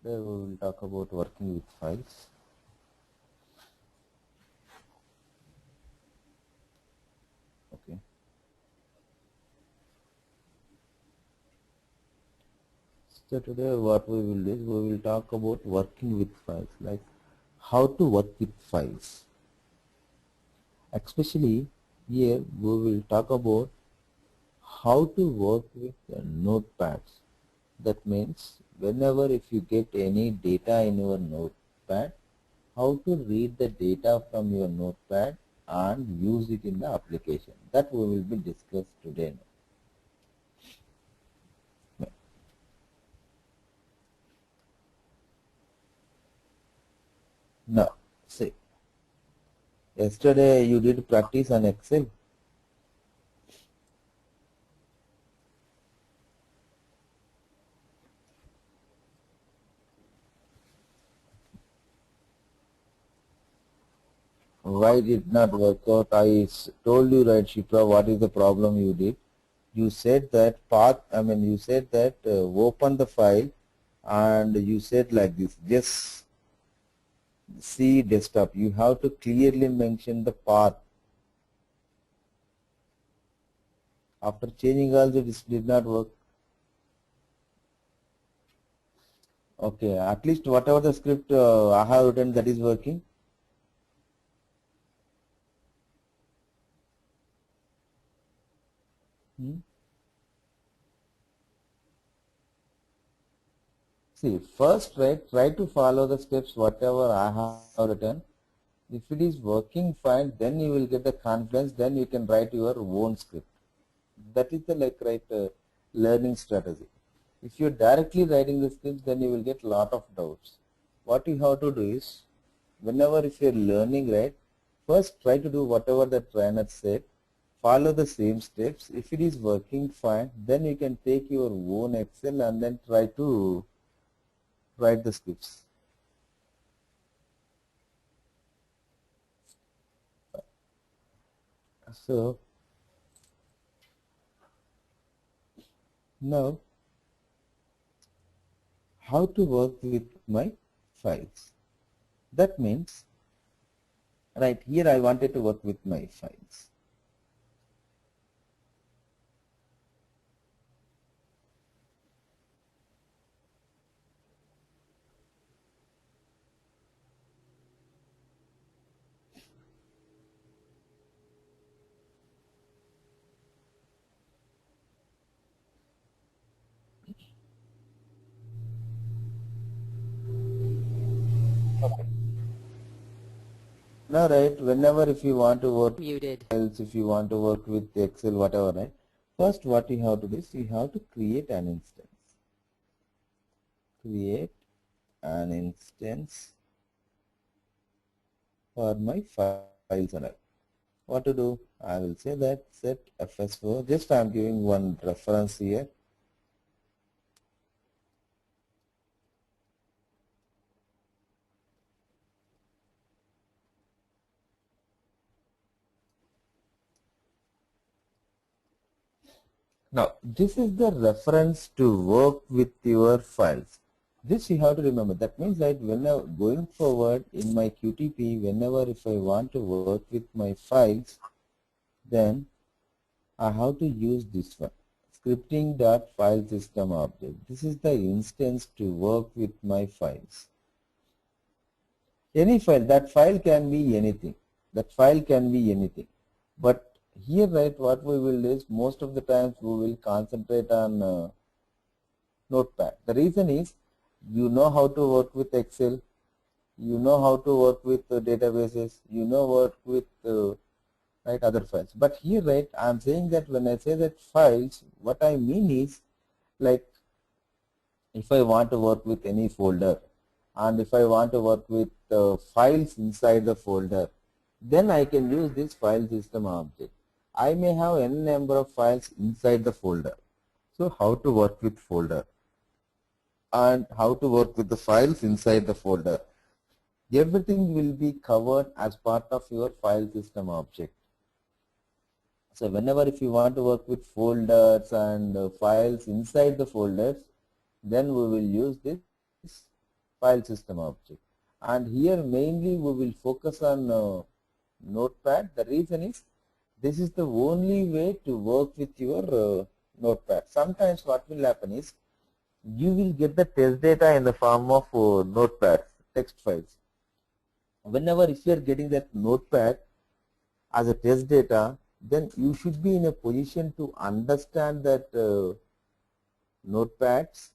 Today we will talk about working with files. Okay. So today what we will do is we will talk about working with files, like how to work with files. Especially here we will talk about how to work with notepads. That means whenever if you get any data in your notepad, how to read the data from your notepad and use it in the application. That we will be discussed today. Now, see, yesterday you did practice on Excel. Why did not work out? Told you, right, Shipra, what is the problem you did? You said that you said that open the file and you said like this, just see desktop. You have to clearly mention the path. After changing also this did not work. Okay, at least whatever the script I have written, that is working. See, first try to follow the steps whatever I have written. If it is working fine, then you will get the confidence, then you can write your own script. That is the learning strategy. If you are directly writing the scripts, then you will get lot of doubts. What you have to do is, whenever if you are learning, right, first try to do whatever the trainer said, follow the same steps. If it is working fine, then you can take your own Excel and then try to write the scripts. So now, how to work with my files? That means, right here I wanted to work with my files. Now, right, whenever if you want to work Muted. files, if you want to work with Excel, whatever, right, first what you have to do is you have to create an instance. Create an instance for my files and all. What to do? I will say that set fs4. Just I am giving one reference here. Now, this is the reference to work with your files. This you have to remember. That means that whenever going forward in my QTP, whenever if I want to work with my files, then I have to use this one, scripting.filesystem_object. This is the instance to work with my files. Any file, that file can be anything. That file can be anything. But here, right, what we will do is most of the times we will concentrate on Notepad. The reason is you know how to work with Excel, you know how to work with databases, you know work with right other files. But here, right, I am saying that when I say that files, what I mean is like if I want to work with any folder and if I want to work with files inside the folder, then I can use this file system object. I may have n number of files inside the folder. So how to work with folder and how to work with the files inside the folder. Everything will be covered as part of your file system object. So whenever if you want to work with folders and files inside the folders, then we will use this file system object. And here mainly we will focus on Notepad. The reason is this is the only way to work with your Notepad. Sometimes what will happen is you will get the test data in the form of Notepad text files. Whenever if you are getting that Notepad as a test data, then you should be in a position to understand that notepads,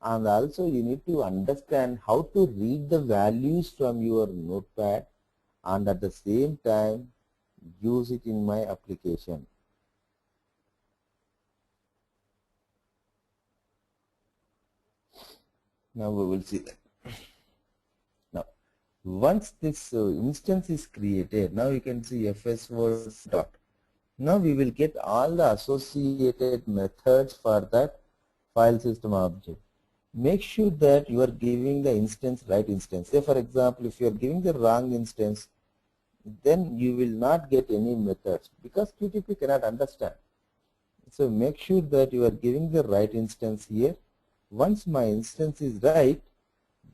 and also you need to understand how to read the values from your notepad and at the same time use it in my application. Now we will see that. Now once this instance is created, now you can see FSWord dot. Now we will get all the associated methods for that file system object. Make sure that you are giving the instance right instance. Say for example, if you are giving the wrong instance, then you will not get any methods because QTP cannot understand. So make sure that you are giving the right instance here. Once my instance is right,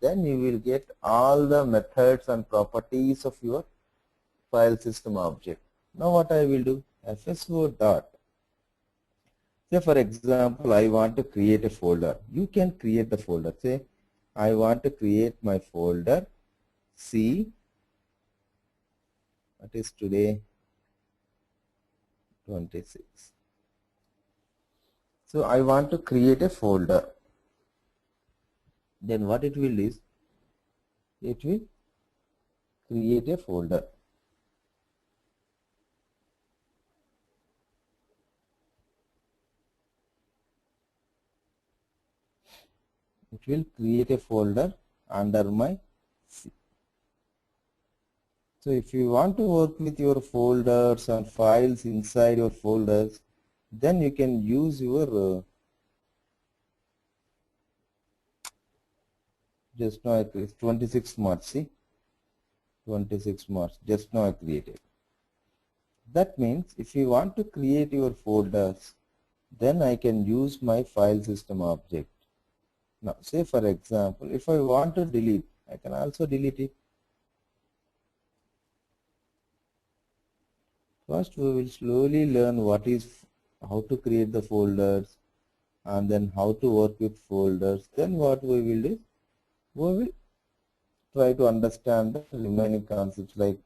then you will get all the methods and properties of your file system object. Now what I will do, FSO dot. Say for example, I want to create a folder. You can create the folder. Say I want to create my folder C. What is today? 26. So I want to create a folder. Then what it will is, it will create a folder. It will create a folder under my C. So if you want to work with your folders and files inside your folders, then you can use your just now I created 26 March. See, 26 March just now I created. That means if you want to create your folders, then I can use my file system object. Now say for example, if I want to delete, I can also delete it. First we will slowly learn what is how to create the folders and then how to work with folders. Then what we will do, we will try to understand the remaining concepts like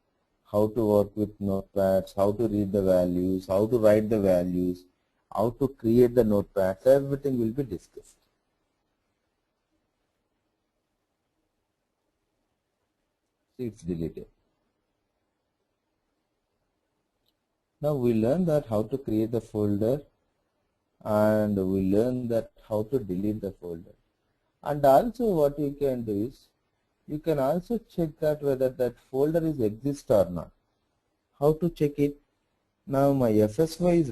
how to work with notepads, how to read the values, how to write the values, how to create the notepads. Everything will be discussed. See, it's deleted. Now we learn that how to create the folder and we learn that how to delete the folder. And also what you can do is, you can also check that whether that folder is exist or not. How to check it? Now my FSY is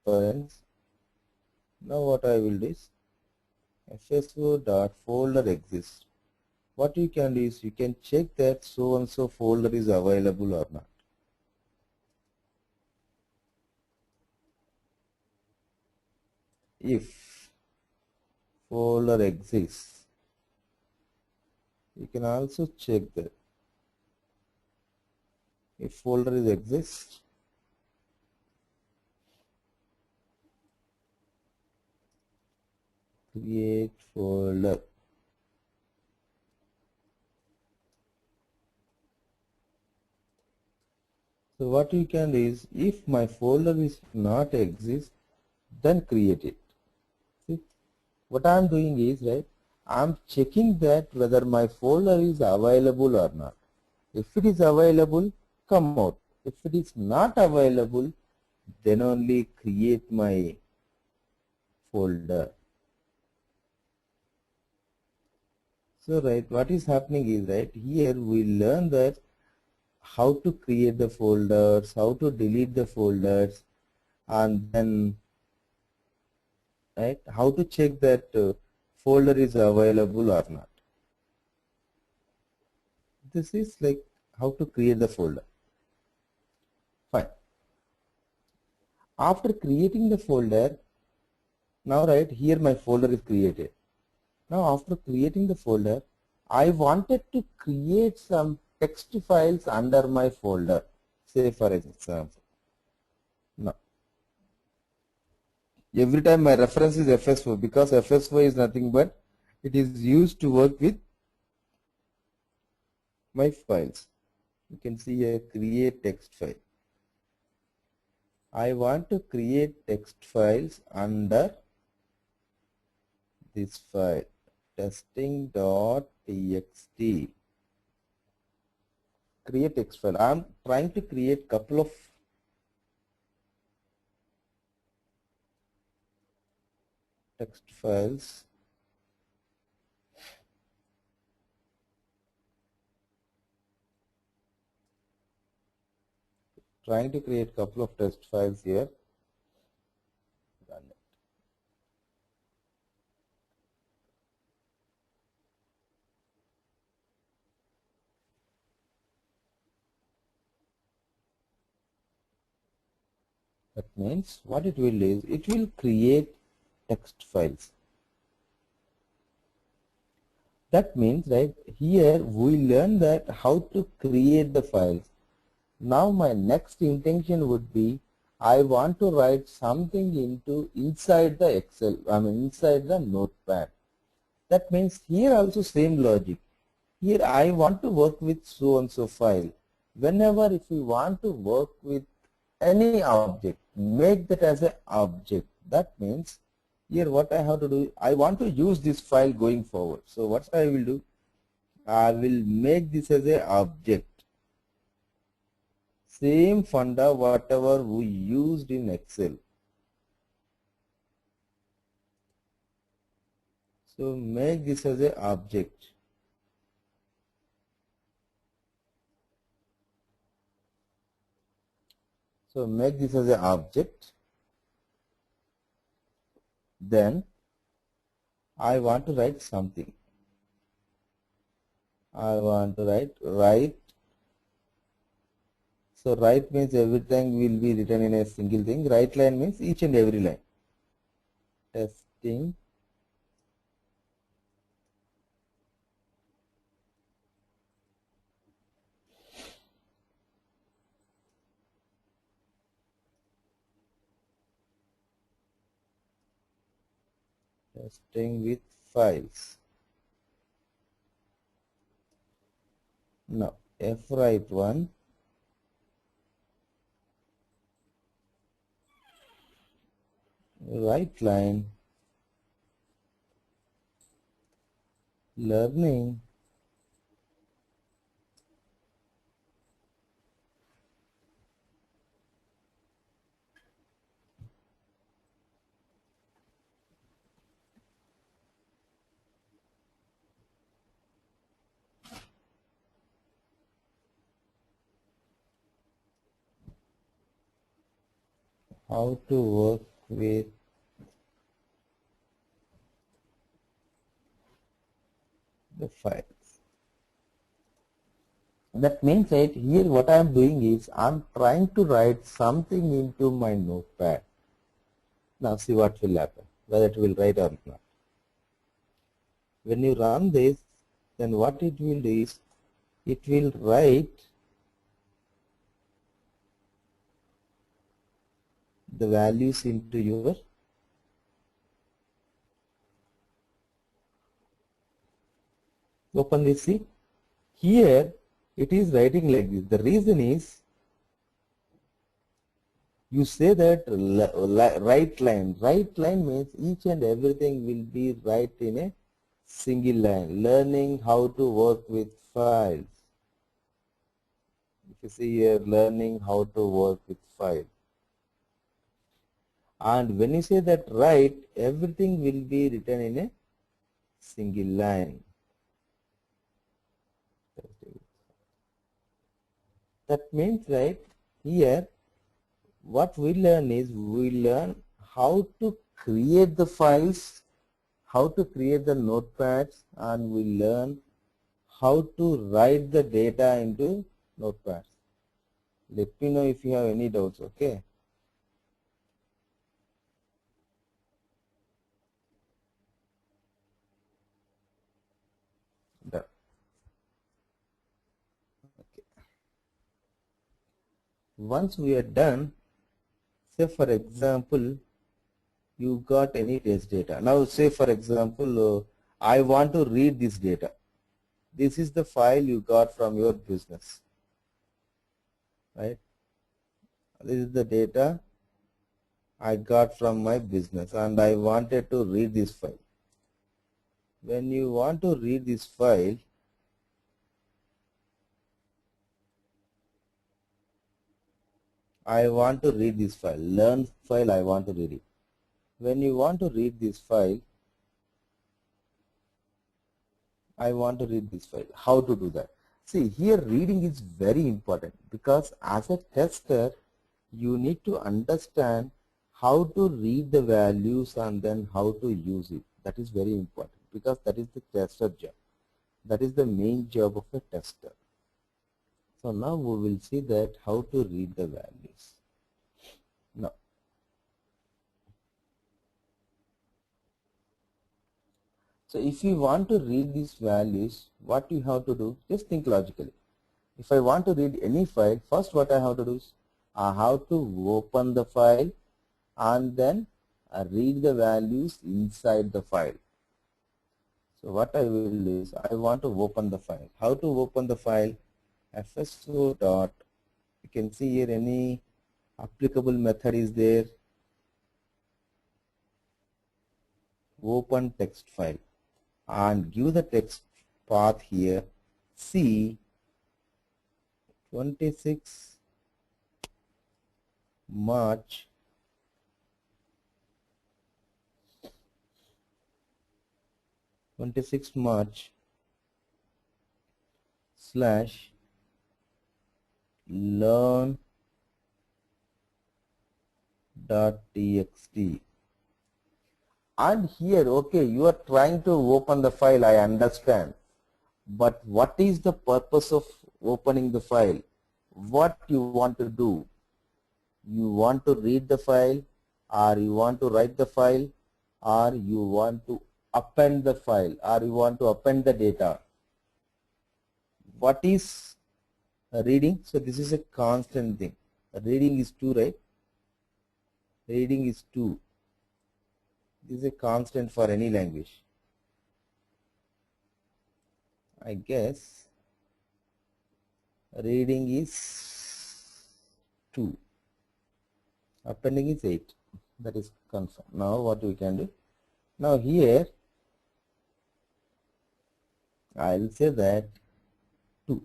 reference. Now what I will do is, FSO.folder exists. What you can do is, you can check that so and so folder is available or not. If folder exists, you can also check that if folder is exists, create folder. So what you can do is, if my folder is not exist, then create it. See, what I am doing is, right, I am checking that whether my folder is available or not. If it is available, come out. If it is not available, then only create my folder. So right, what is happening is, right, here we learn that how to create the folders, how to delete the folders, and then right, how to check that folder is available or not. This is like how to create the folder. Fine. After creating the folder, now right here my folder is created. Now after creating the folder, I wanted to create some text files under my folder, say for example. Now every time my reference is FS4 because FS4 is nothing but it is used to work with my files. You can see here create text file. I want to create text files under this file testing.txt. Create text file. I am trying to create couple of text files. Trying to create couple of text files here. Run it. That means what it will do is it will create text files. That means right here we learn that how to create the files. Now my next intention would be I want to write something into inside the Excel, inside the notepad. That means here also same logic. Here I want to work with so and so file. Whenever if you want to work with any object, make that as an object. That means here what I have to do, I want to use this file going forward. So what I will do, I will make this as an object. Same funda whatever we used in Excel. So make this as an object. So make this as an object. Then I want to write something. I want to write. So write means everything will be written in a single thing. Write line means each and every line. Testing. Testing with files. Now F write one. Right line, learning, how to work with the files. That means right here what I am doing is I am trying to write something into my notepad. Now see what will happen, whether it will write or not. When you run this, then what it will do is it will write the values into your open this. See here it is writing like this. The reason is you say that right line means each and everything will be right in a single line. Learning how to work with files. If you see here, learning how to work with files. And when you say that right, everything will be written in a single line. That means right here what we learn is we learn how to create the files, how to create the notepads, and we learn how to write the data into notepads. Let me know if you have any doubts, okay? Once we are done, say for example, you got any test data. Now say for example, I want to read this data. This is the file you got from your business, right? This is the data I got from my business and I wanted to read this file. When you want to read this file, I want to read this file, learn file, I want to read it. When you want to read this file, I want to read this file. How to do that? See, here reading is very important because as a tester, you need to understand how to read the values and then how to use it. That is very important because that is the tester job. That is the main job of a tester. So now we will see that how to read the values. Now, so if you want to read these values, what you have to do, just think logically. If I want to read any file, first what I have to do is, I have to open the file and then read the values inside the file. So what I will do is, I want to open the file. How to open the file? FSO dot, you can see here any applicable method is there. Open text file and give the text path here C 26 March 26 March slash learn dot txt. And here, okay, you are trying to open the file, I understand. But what is the purpose of opening the file? What you want to do? You want to read the file, or you want to write the file, or you want to append the file, or you want to append the data. What is reading? So this is a constant thing. Reading is 2, right? Reading is 2. This is a constant for any language. I guess reading is 2. Appending is 8. That is confirmed. Now what we can do? Now here I will say that 2.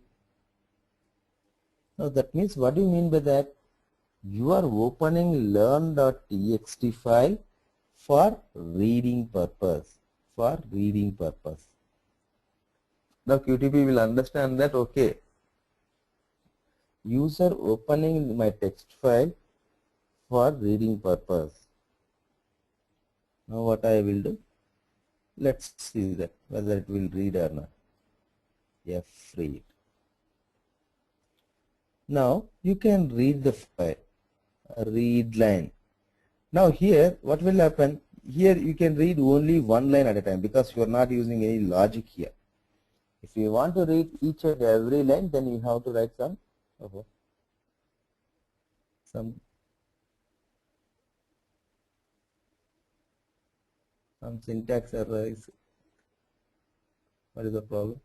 Now that means, what do you mean by that? You are opening learn.txt file for reading purpose. For reading purpose. Now QTP will understand that, okay, user opening my text file for reading purpose. Now what I will do? Let's see that whether it will read or not. F read. Now you can read the file. Read line. Now here what will happen? Here you can read only one line at a time because you are not using any logic here. If you want to read each and every line, then you have to write some syntax error. What is the problem?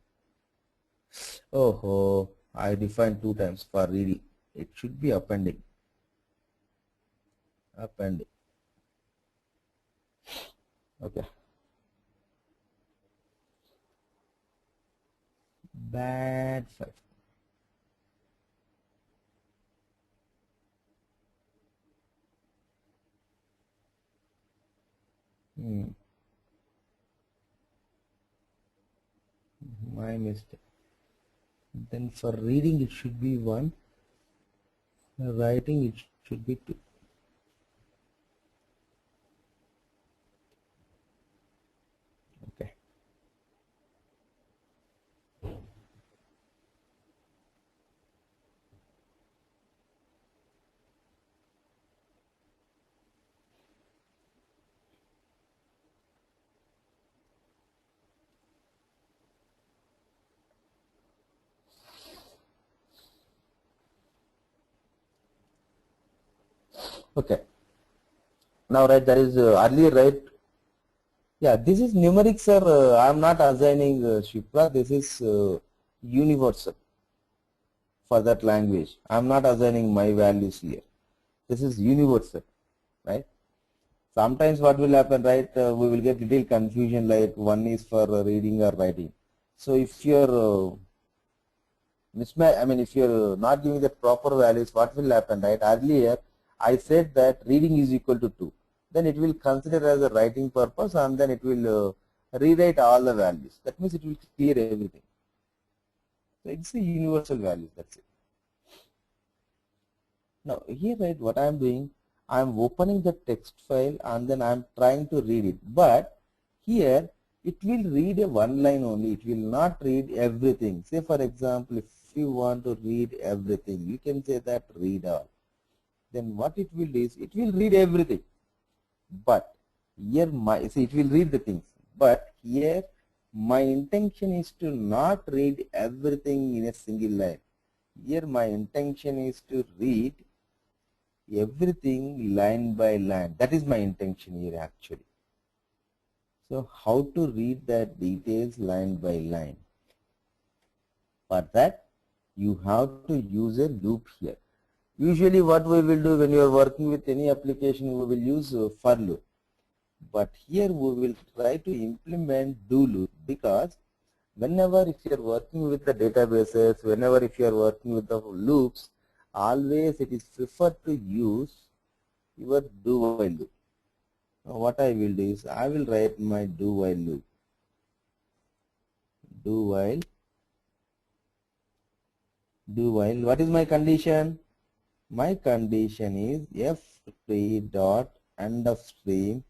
Oh, I defined 2 times for reading. It should be appending. Appending. Okay. Bad 5. My mistake. Then for reading it should be 1. For writing it should be 2. Okay. Okay. Now, right, that is earlier, right? Yeah, this is numeric, sir. I am not assigning Shipra. This is universal for that language. I am not assigning my values here. This is universal, right? Sometimes what will happen, right? We will get little confusion, like one is for reading or writing. So if you're mismatch, I mean, if you're not giving the proper values, what will happen, right? Earlier, I said that reading is equal to 2. Then it will consider as a writing purpose, and then it will rewrite all the values. That means it will clear everything. So it's a universal value, that's it. Now here, right, what I am doing, I am opening the text file and then I am trying to read it. But here it will read a one line only. It will not read everything. Say for example, if you want to read everything, you can say that read all. Then what it will do is it will read everything. But here it will read the things. But here my intention is to not read everything in a single line. Here my intention is to read everything line by line. That is my intention here actually. So how to read that details line by line? For that you have to use a loop here. Usually what we will do when you are working with any application, we will use for loop. But here we will try to implement do loop, because whenever if you are working with the databases, whenever if you are working with the loops, always it is preferred to use your do while loop. Now what I will do is I will write my do while loop. Do while. What is my condition? My condition is f3 dot end of stream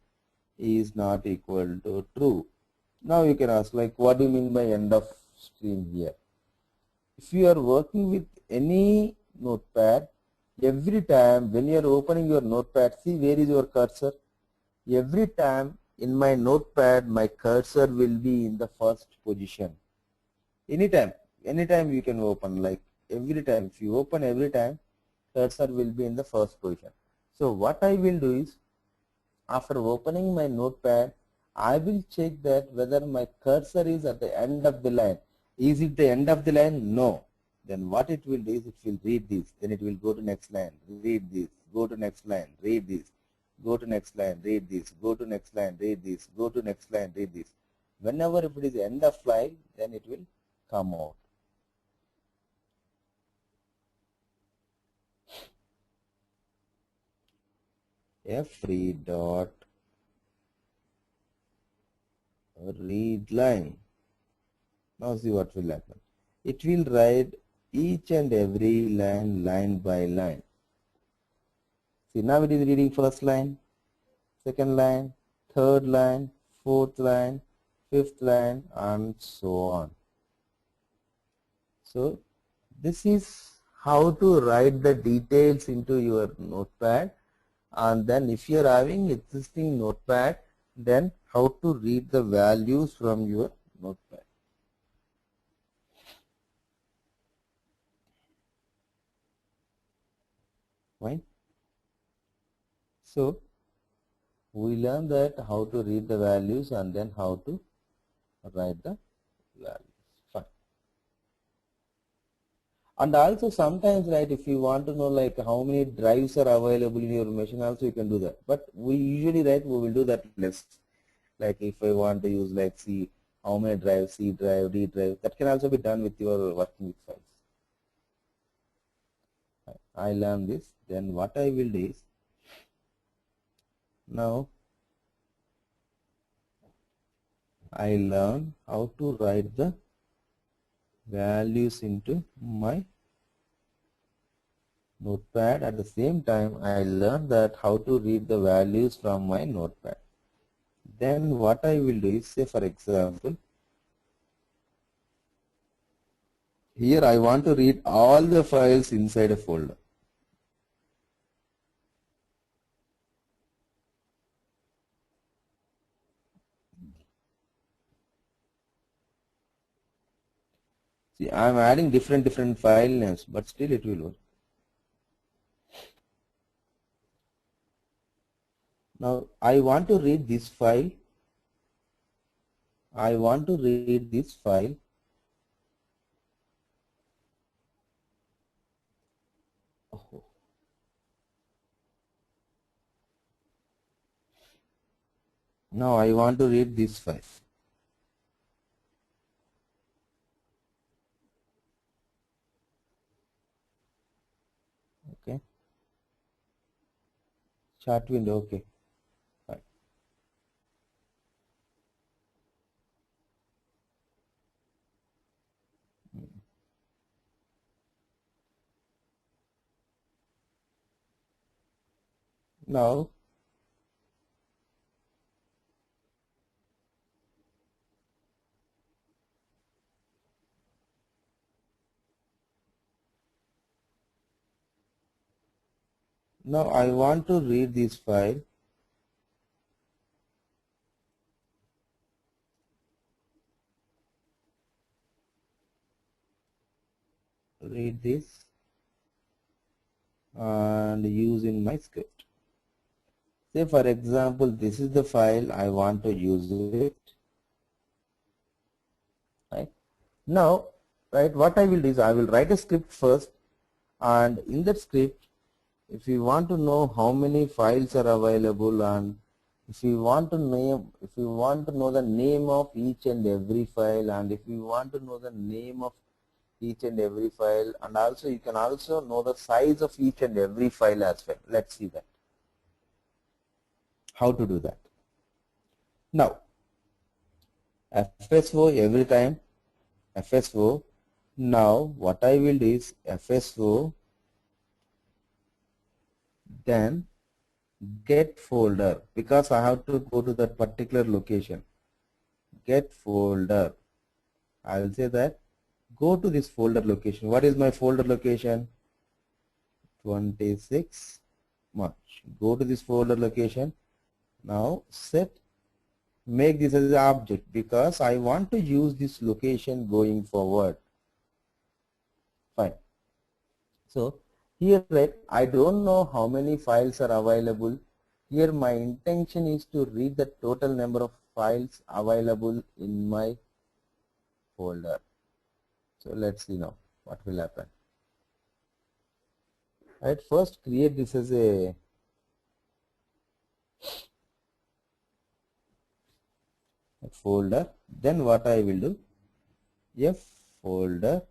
is not equal to true. Now you can ask, like, what do you mean by end of stream here? If you are working with any notepad, every time when you are opening your notepad, see where is your cursor? Every time in my notepad, my cursor will be in the first position. Anytime you can open, like every time, if you open every time, cursor will be in the first position. So what I will do is, after opening my notepad, I will check that whether my cursor is at the end of the line. Is it the end of the line? No. Then what it will do is it will read this. Then it will go to next line, read this, go to next line, read this, go to next line, read this, go to next line, read this, go to next line, read this. Whenever if it is end of line, then it will come out. F3 dot read line. Now see what will happen. It will write each and every line, line by line. See, now it is reading first line, second line, third line, fourth line, fifth line, and so on. So this is how to write the details into your notepad. And then if you are having existing notepad, then how to read the values from your notepad. Fine. So we learn that how to read the values and then how to write the values. Fine. And also sometimes, right, if you want to know like how many drives are available in your machine, also you can do that. But we usually, right, we will do that less. Like if I want to use like C, how many drives, C drive, D drive, that can also be done with your working with files. I learn this. Then what I will do is, now I learn how to write the values into my notepad. At the same time, I learn that how to read the values from my notepad. Then what I will do is, say for example, here I want to read all the files inside a folder. See, I am adding different file names, but still it will work. Now I want to read this file. I want to read this file. Oh. Now I want to read this file. Okay. Chart window. Okay. Fine. Now I want to read this file. Read this and use in my script. Say for example, this is the file I want to use it. Right now, right, what I will do is I will write a script first, and in that script, if you want to know how many files are available, and if you want to know the name of each and every file, and if you want to know the name of each and every file, and also you can also know the size of each and every file as well. Let's see that. How to do that? Now, FSO every time, FSO. Now what I will do is FSO, then get folder, because I have to go to that particular location. Get folder. I will say that go to this folder location. What is my folder location? 26 March. Go to this folder location. Now set, make this as an object, because I want to use this location going forward. Fine. So here, right, I don't know how many files are available. Here my intention is to read the total number of files available in my folder. So let's see now what will happen. Right, first create this as a folder. Then what I will do, F folder.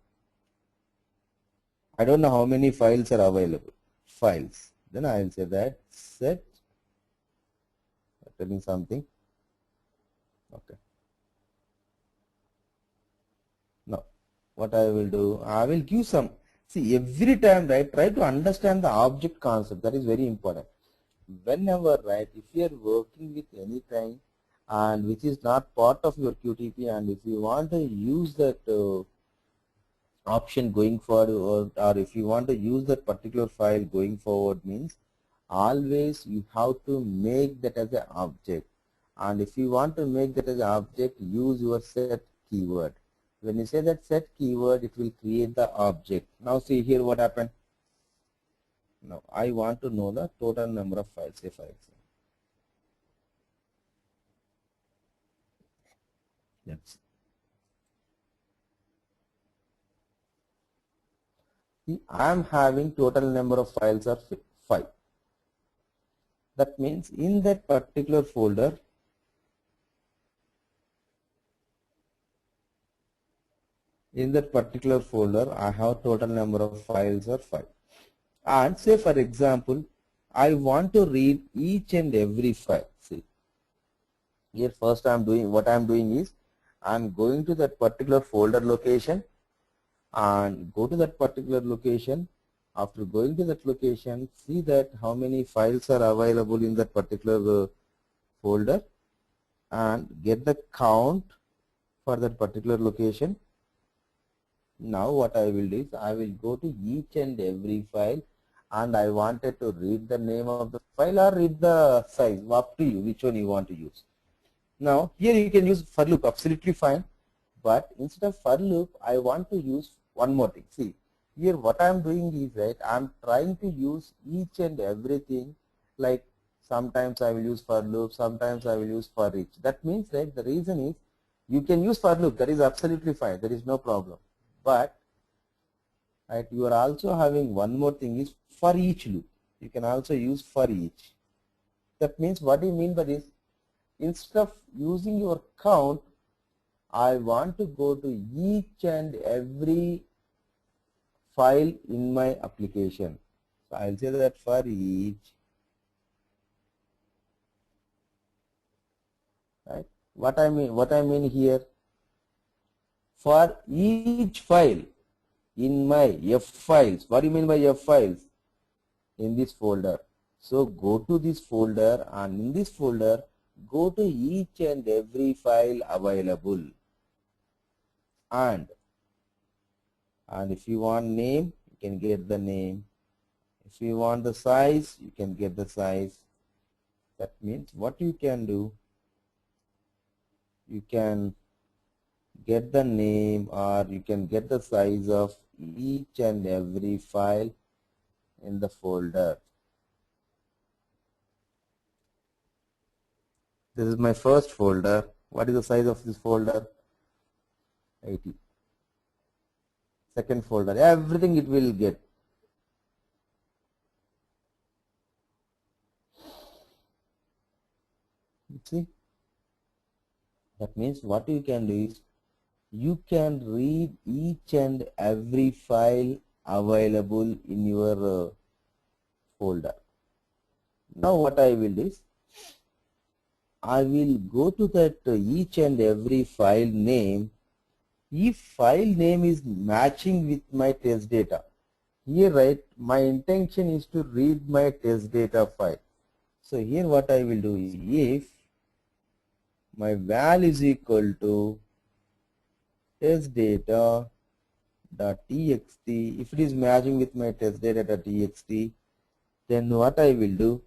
I don't know how many files are available. Files. Then I will say that set, telling something. Okay. Now what I will do, I will give some, see, every time, right, try to understand the object concept. That is very important. Whenever, right, if you are working with any kind and which is not part of your QTP, and if you want to use that option going forward, or if you want to use that particular file going forward, means always you have to make that as an object. And if you want to make that as an object, use your set keyword. When you say that set keyword, it will create the object. Now see here what happened. Now I want to know the total number of files, say for example. Let's see, I am having total number of files are 5. That means in that particular folder, I have total number of files are 5. And say for example, I want to read each and every file. See, here first what I am doing is I am going to that particular folder location and go to that particular location. After going to that location, see that how many files are available in that particular folder and get the count for that particular location. Now what I will do is I will go to each and every file, and I wanted to read the name of the file or read the size. Up to you which one you want to use. Now here you can use for loop, absolutely fine, but instead of for loop I want to use one more thing. See here what I am doing is, right, I am trying to use each and everything, like Sometimes I will use for loop, sometimes I will use for each. That means, right, the reason is you can use for loop, that is absolutely fine, there is no problem. But right, you are also having one more thing is for each loop. You can also use for each. That means, what do you mean by this? Instead of using your count, I want to go to each and every file in my application. So I'll say that for each, right? What I mean here, for each file in my F files. What do you mean by F files? In this folder. So go to this folder, and in this folder go to each and every file available, and if you want name, you can get the name. If you want the size, you can get the size. That means what you can do, you can get the name or you can get the size of each and every file in the folder. This is my first folder. What is the size of this folder? 80. Second folder, everything it will get. You see? That means what you can do is you can read each and every file available in your folder. Now what I will do is I will go to that each and every file name. If file name is matching with my test data, here right, my intention is to read my test data file. So here what I will do is, if my val is equal to test data dot txt, if it is matching with my test data dot txt, then what I will do,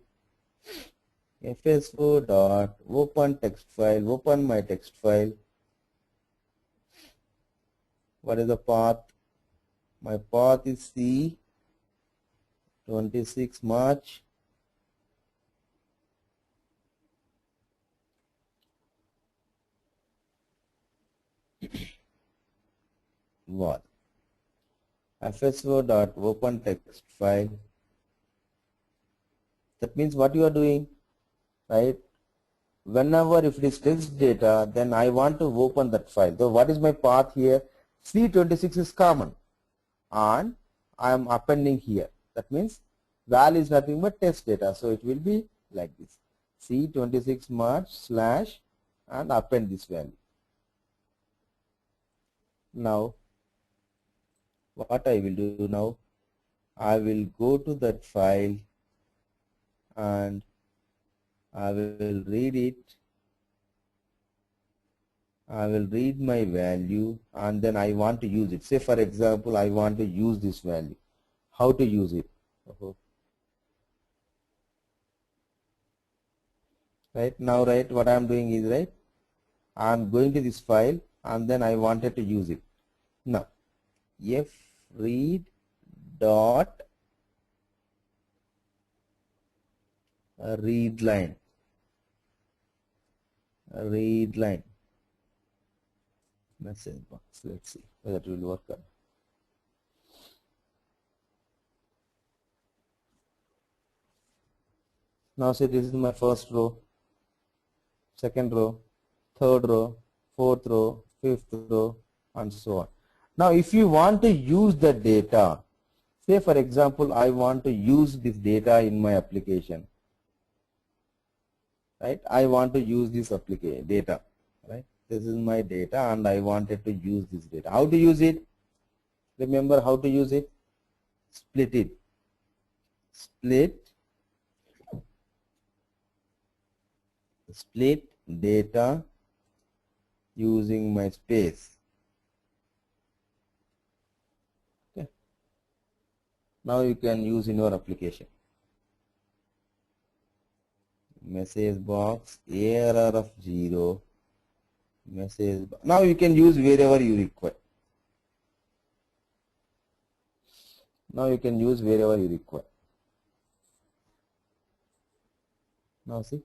fso dot open text file, open my text file. What is the path? My path is C 26 March what? fso dot open text file. That means what you are doing, right? Whenever if it is text data, then I want to open that file. So what is my path here? C26 is common, and I am appending here. That means val is nothing but test data. So it will be like this: C26 March slash and append this value. Now what I will do now, I will go to that file and I will read it. I will read my value and then I want to use it. Say for example, I want to use this value. How to use it? Right now, right, what I am doing is, right, I am going to this file and then I wanted to use it. Now f read dot read line message box. Let's see whether it will work. Now say this is my first row, second row, third row, fourth row, fifth row, and so on. Now if you want to use the data, say for example I want to use this data in my application, right? I want to use this application data, right? This is my data and I wanted to use this data. How to use it? Remember how to use it? Split it. Split data using my space. Okay. Now you can use in your application. Message box, error of 0, message box. Now you can use wherever you require. Now you can use wherever you require. Now see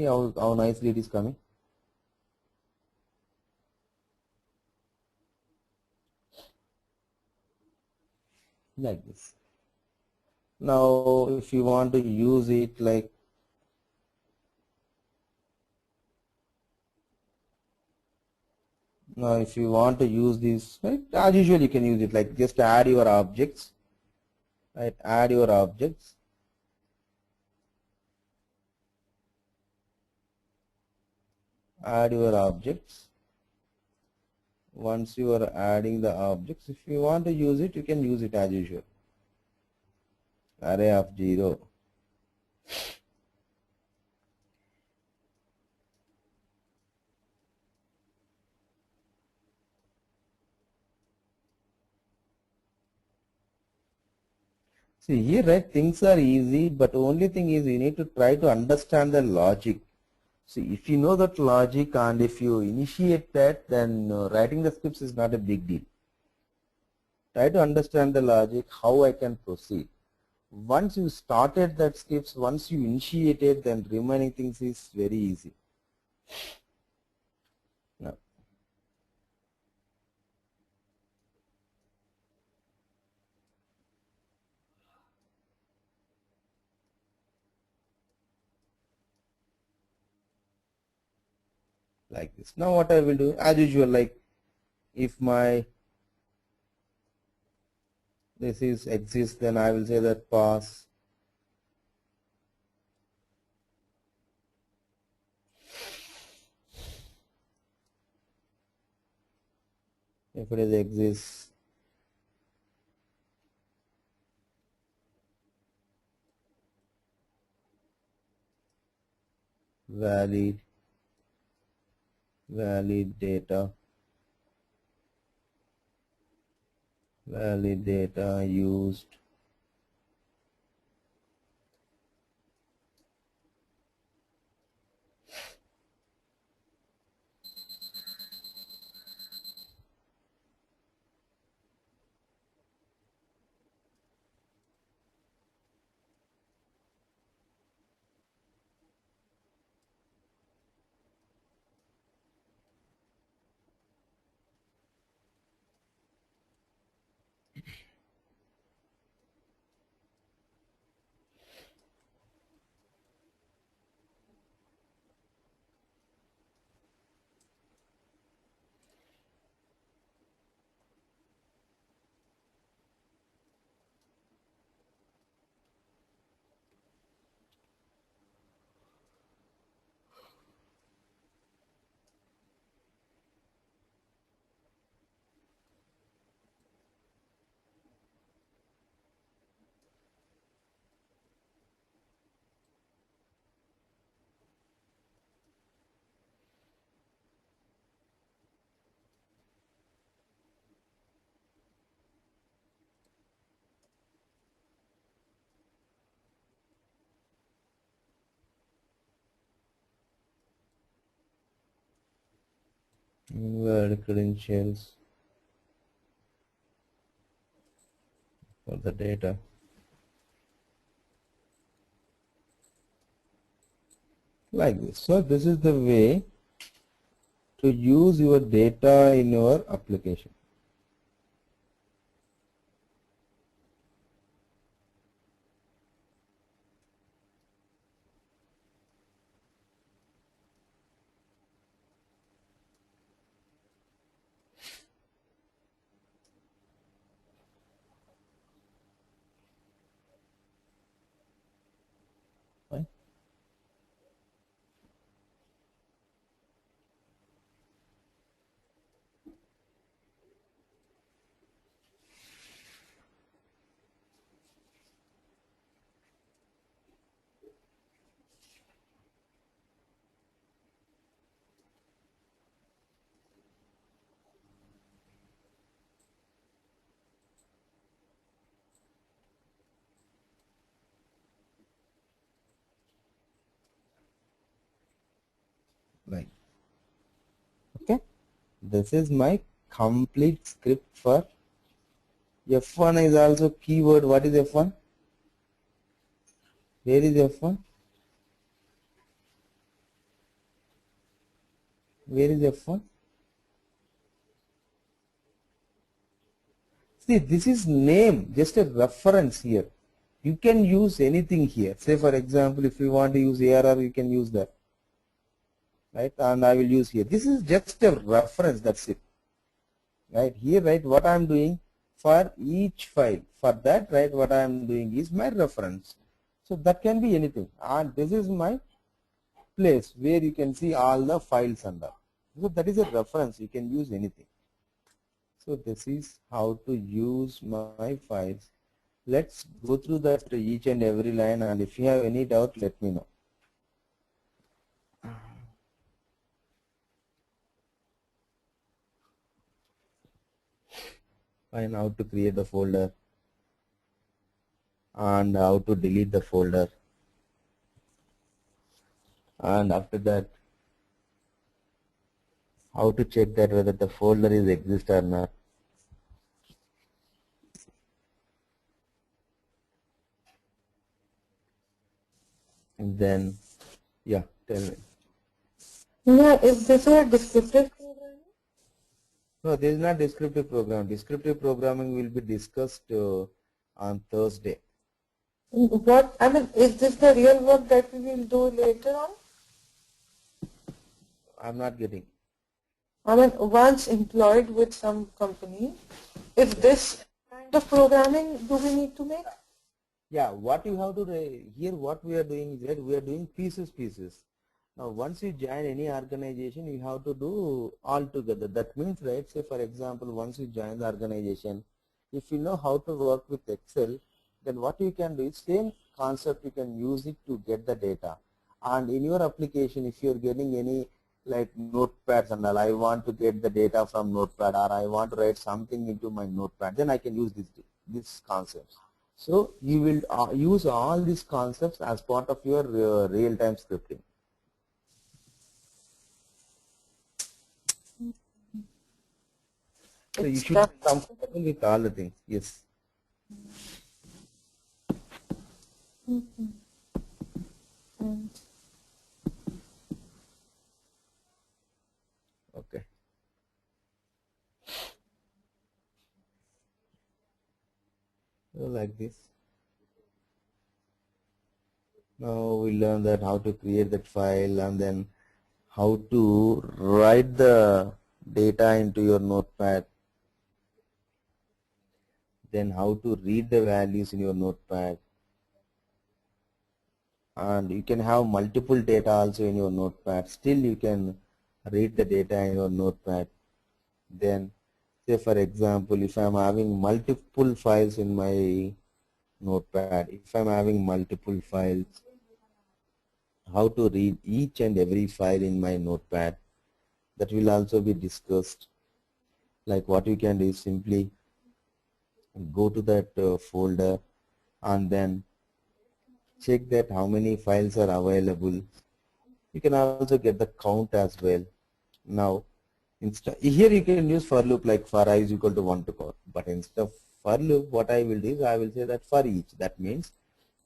how nicely it is coming. Like this. Now if you want to use it like now if you want to use this, right, as usual you can use it like just add your objects, right, add your objects, add your objects. Once you are adding the objects, if you want to use it, you can use it as usual. Array of 0. See here, right, things are easy, but only thing is you need to try to understand the logic. See, if you know that logic and if you initiate that, then writing the scripts is not a big deal. Try to understand the logic, how I can proceed. Once you started that scripts, once you initiated, then remaining things is very easy. Now, like this. Now what I will do, as usual, like if my this is exists, then I will say that pass if it is exists, valid data used invalid credentials for the data. Like this. So this is the way to use your data in your application. Right? Like, okay, this is my complete script for F1 is also keyword. What is F1? Where is F1? Where is F1? See, this is name, just a reference here. You can use anything here. Say for example, if you want to use ARR, you can use that. Right? And I will use here. This is just a reference, that's it. Right? Here, right, what I am doing for each file. For that, right, what I am doing is my reference. So that can be anything. And this is my place where you can see all the files under. So that is a reference. You can use anything. So this is how to use my files. Let's go through that each and every line, and if you have any doubt, let me know. Find how to create the folder and how to delete the folder, and after that how to check that whether the folder is exist or not. And then, yeah, tell me. Yeah, is this a descriptive programming? No, this is not descriptive programming. Descriptive programming will be discussed on Thursday. What, I mean, is this the real work that we will do later on? I'm not getting. I mean, once employed with some company, is this kind of programming do we need to make? Yeah, what you have to here, what we are doing is that we are doing pieces. Now, once you join any organization, you have to do all together. That means, right, say for example, once you join the organization, if you know how to work with Excel, then what you can do is same concept, you can use it to get the data. And in your application, if you are getting any like notepads and all, I want to get the data from notepad, or I want to write something into my notepad, then I can use this concepts. So you will use all these concepts as part of your real-time scripting. So you should be comfortable with all the things. Yes. Okay. So like this. Now we learn that how to create that file, and then how to write the data into your notepad. Then how to read the values in your notepad. And you can have multiple data also in your notepad. Still you can read the data in your notepad. Then say for example, if I am having multiple files in my notepad, if I am having multiple files, how to read each and every file in my notepad, that will also be discussed. Like what you can do is simply go to that folder and then check that how many files are available. You can also get the count as well. Now here you can use for loop, like for I is equal to 1 to power, but instead of for loop, what I will do is I will say that for each. That means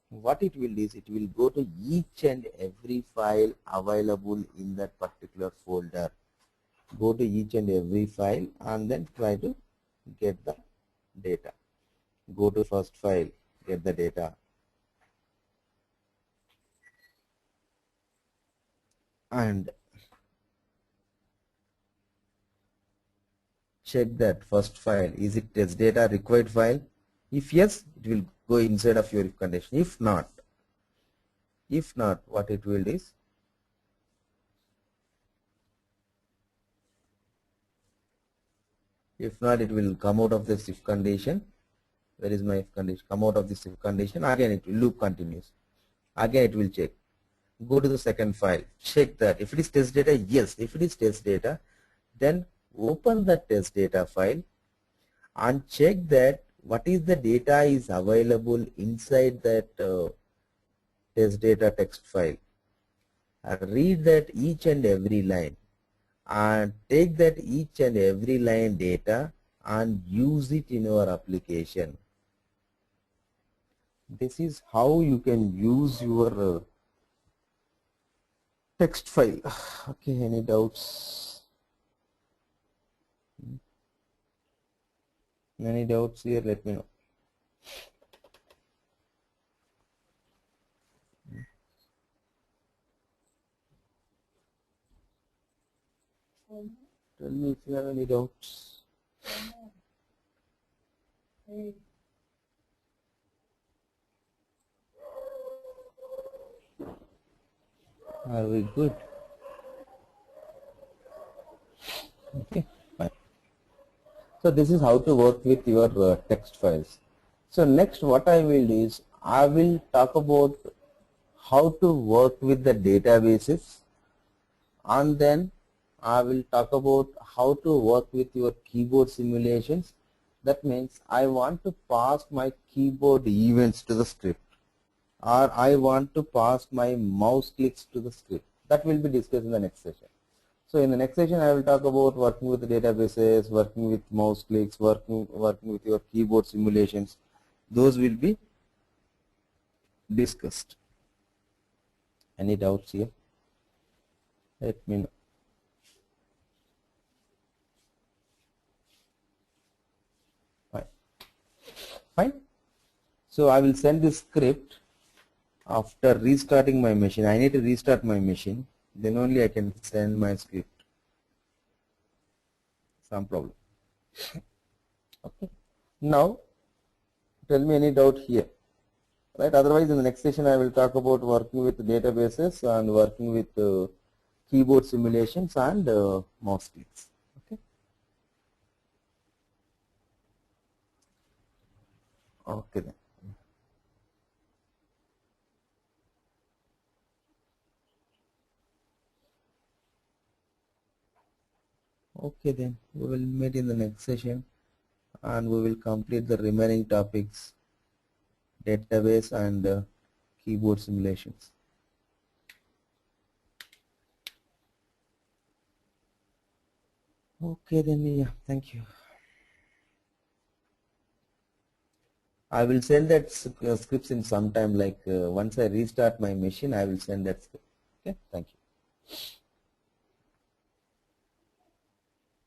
what it will do is it will go to each and every file available in that particular folder. Go to each and every file and then try to get the data. Go to first file, get the data. And check that first file, is it test data required file? If yes, it will go inside of your if condition. If not, what it will do is, if not, it will come out of this if condition. Where is my if condition? Come out of this if condition. Again, it will loop continues. Again, it will check. Go to the second file. Check that. If it is test data, yes. If it is test data, then open the test data file and check that what is the data is available inside that test data text file. Read that each and every line and take that each and every line data and use it in your application. this is how you can use your text file. Okay, any doubts? Any doubts here? Let me know. Tell me if you have any doubts. Are we good? Okay, fine. So this is how to work with your text files. So next what I will do is I will talk about how to work with the databases, and then I will talk about how to work with your keyboard simulations. That means I want to pass my keyboard events to the script, or I want to pass my mouse clicks to the script. That will be discussed in the next session. So in the next session I will talk about working with the databases, working with mouse clicks, working with your keyboard simulations. Those will be discussed. Any doubts here? Let me know. Fine. Fine. So I will send this script after restarting my machine. I need to restart my machine, then only I can send my script. Some problem. Okay. Now tell me any doubt here. Right. Otherwise, in the next session, I will talk about working with databases and working with keyboard simulations and mouse clicks. Okay. Okay then. Okay then. We will meet in the next session, and we will complete the remaining topics, database and keyboard simulations. Okay then, yeah, thank you. I will send that scripts in some time, like once I restart my machine, I will send that script. Okay, thank you.